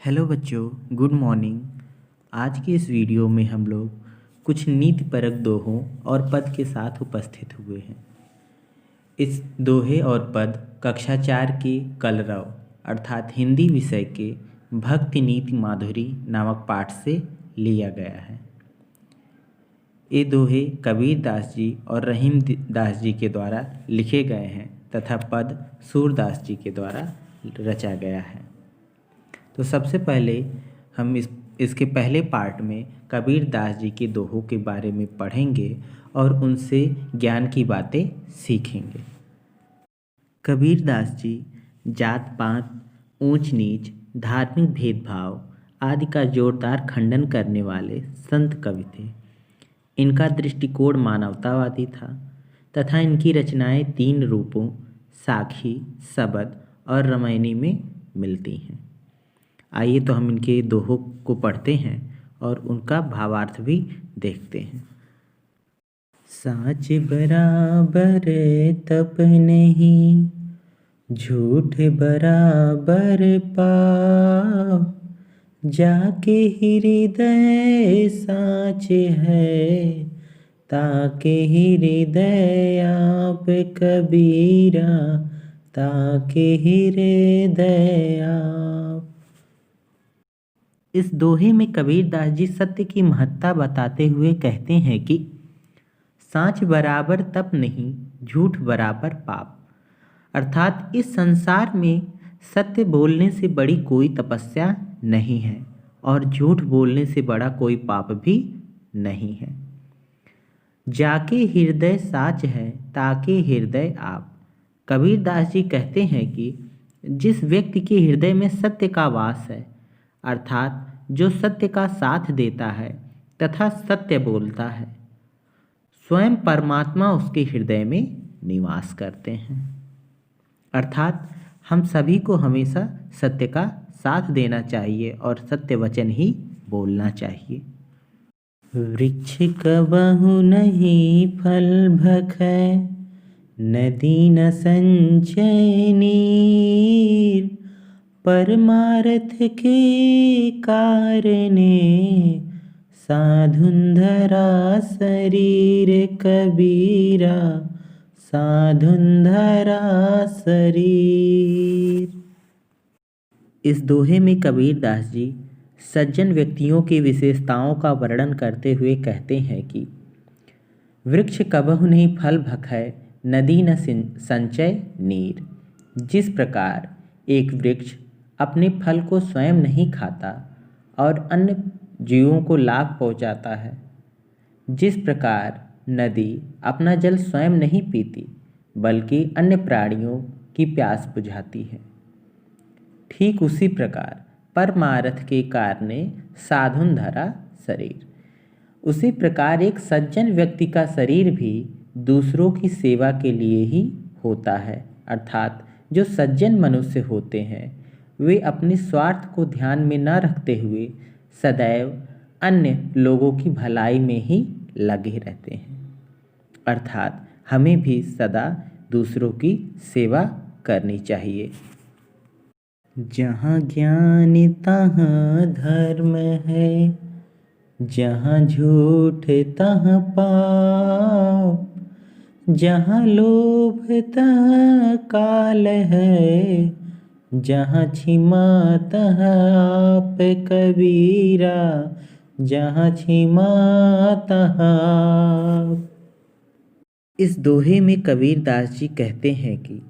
Hello बच्चों, good morning. आज की इस वीडियो में हम लोग कुछ नीतिपरक दोहों और पद के साथ उपस्थित हुए हैं। इस दोहे और पद कक्षा 4 के कलरव अर्थात हिंदी विषय के भक्ति नीति माधुरी नामक पाठ से लिया गया है। ये दोहे कबीर दास जी और रहीम दास जी के द्वारा लिखे गए हैं तथा पद सूरदास जी के द्वारा रचा गया है। तो सबसे पहले हम इसके पहले पार्ट में कबीर दास जी के दोहों के बारे में पढ़ेंगे और उनसे ज्ञान की बातें सीखेंगे। कबीर दास जी जात पात, ऊंच नीच, धार्मिक भेदभाव आदि का जोरदार खंडन करने वाले संत कवि थे। इनका दृष्टिकोण मानवतावादी था तथा इनकी रचनाएं 3 रूपों साखी, सबद और रामायणी में मिलती हैं। आइए तो हम इनके दोहों को पढ़ते हैं और उनका भावार्थ भी देखते हैं। साच बराबर तप नहीं, झूठ बराबर पाप, जाके हृदय साच है, ताके हृदय आप कबीरा, ताके हृदय आप। इस दोहे में कबीर दास जी सत्य की महत्ता बताते हुए कहते हैं कि साँच बराबर तप नहीं, झूठ बराबर पाप। अर्थात इस संसार में सत्य बोलने से बड़ी कोई तपस्या नहीं है और झूठ बोलने से बड़ा कोई पाप भी नहीं है। जाके हृदय साच है, ताके हृदय आप। कबीर दास जी कहते हैं कि जिस व्यक्ति के हृदय में सत्य का वास है, अर्थात जो सत्य का साथ देता है तथा सत्य बोलता है, स्वयं परमात्मा उसके हृदय में निवास करते हैं। अर्थात हम सभी को हमेशा सत्य का साथ देना चाहिए और सत्य वचन ही बोलना चाहिए। वृक्ष कबहु नहीं फल भखै, नदी न संचय नीर, परमार्थ के कारणे साधुन धरा शरीर कबीरा, साधुन धरा शरीर। इस दोहे में कबीर दास जी सज्जन व्यक्तियों की विशेषताओं का वर्णन करते हुए कहते हैं कि वृक्ष कबहु नहीं फल भखै, नदी न संचय नीर। जिस प्रकार एक वृक्ष अपने फल को स्वयं नहीं खाता और अन्य जीवों को लाभ पहुंचाता है, जिस प्रकार नदी अपना जल स्वयं नहीं पीती बल्कि अन्य प्राणियों की प्यास बुझाती है, ठीक उसी प्रकार परमार्थ के कारणे साधुन धरा शरीर। उसी प्रकार एक सज्जन व्यक्ति का शरीर भी दूसरों की सेवा के लिए ही होता है। अर्थात जो सज्जन मनुष्य होते हैं वे अपने स्वार्थ को ध्यान में न रखते हुए सदैव अन्य लोगों की भलाई में ही लगे रहते हैं। अर्थात हमें भी सदा दूसरों की सेवा करनी चाहिए। जहाँ ज्ञान तहाँ धर्म है, जहाँ झूठ तहाँ पाप, जहाँ लोभ तहाँ काल है, जहाँ क्षमा तहाँ आप कबीरा, जहाँ क्षमा तहाँ आप। इस दोहे में कबीर दास जी कहते हैं कि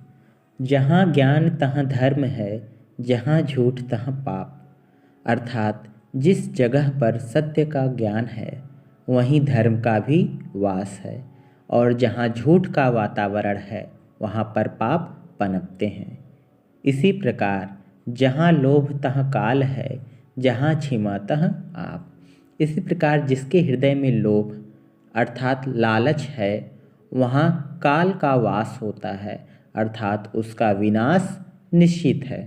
जहाँ ज्ञान तहाँ धर्म है, जहाँ झूठ तहाँ पाप। अर्थात जिस जगह पर सत्य का ज्ञान है वहीं धर्म का भी वास है और जहाँ झूठ का वातावरण है वहाँ पर पाप पनपते हैं। इसी प्रकार जहाँ लोभ तहाँ काल है, जहाँ क्षमा तहाँ आप। इसी प्रकार जिसके हृदय में लोभ अर्थात लालच है वहाँ काल का वास होता है, अर्थात उसका विनाश निश्चित है।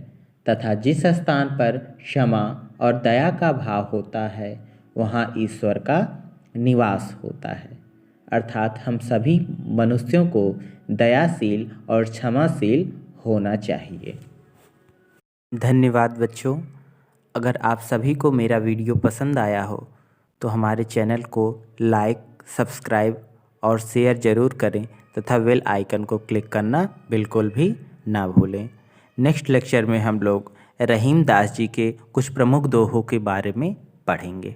तथा जिस स्थान पर क्षमा और दया का भाव होता है वहाँ ईश्वर का निवास होता है। अर्थात हम सभी मनुष्यों को दयाशील और क्षमाशील होना चाहिए। धन्यवाद बच्चों। अगर आप सभी को मेरा वीडियो पसंद आया हो तो हमारे चैनल को लाइक, सब्सक्राइब और शेयर ज़रूर करें तथा बेल आइकन को क्लिक करना बिल्कुल भी ना भूलें। नेक्स्ट लेक्चर में हम लोग रहीम दास जी के कुछ प्रमुख दोहों के बारे में पढ़ेंगे।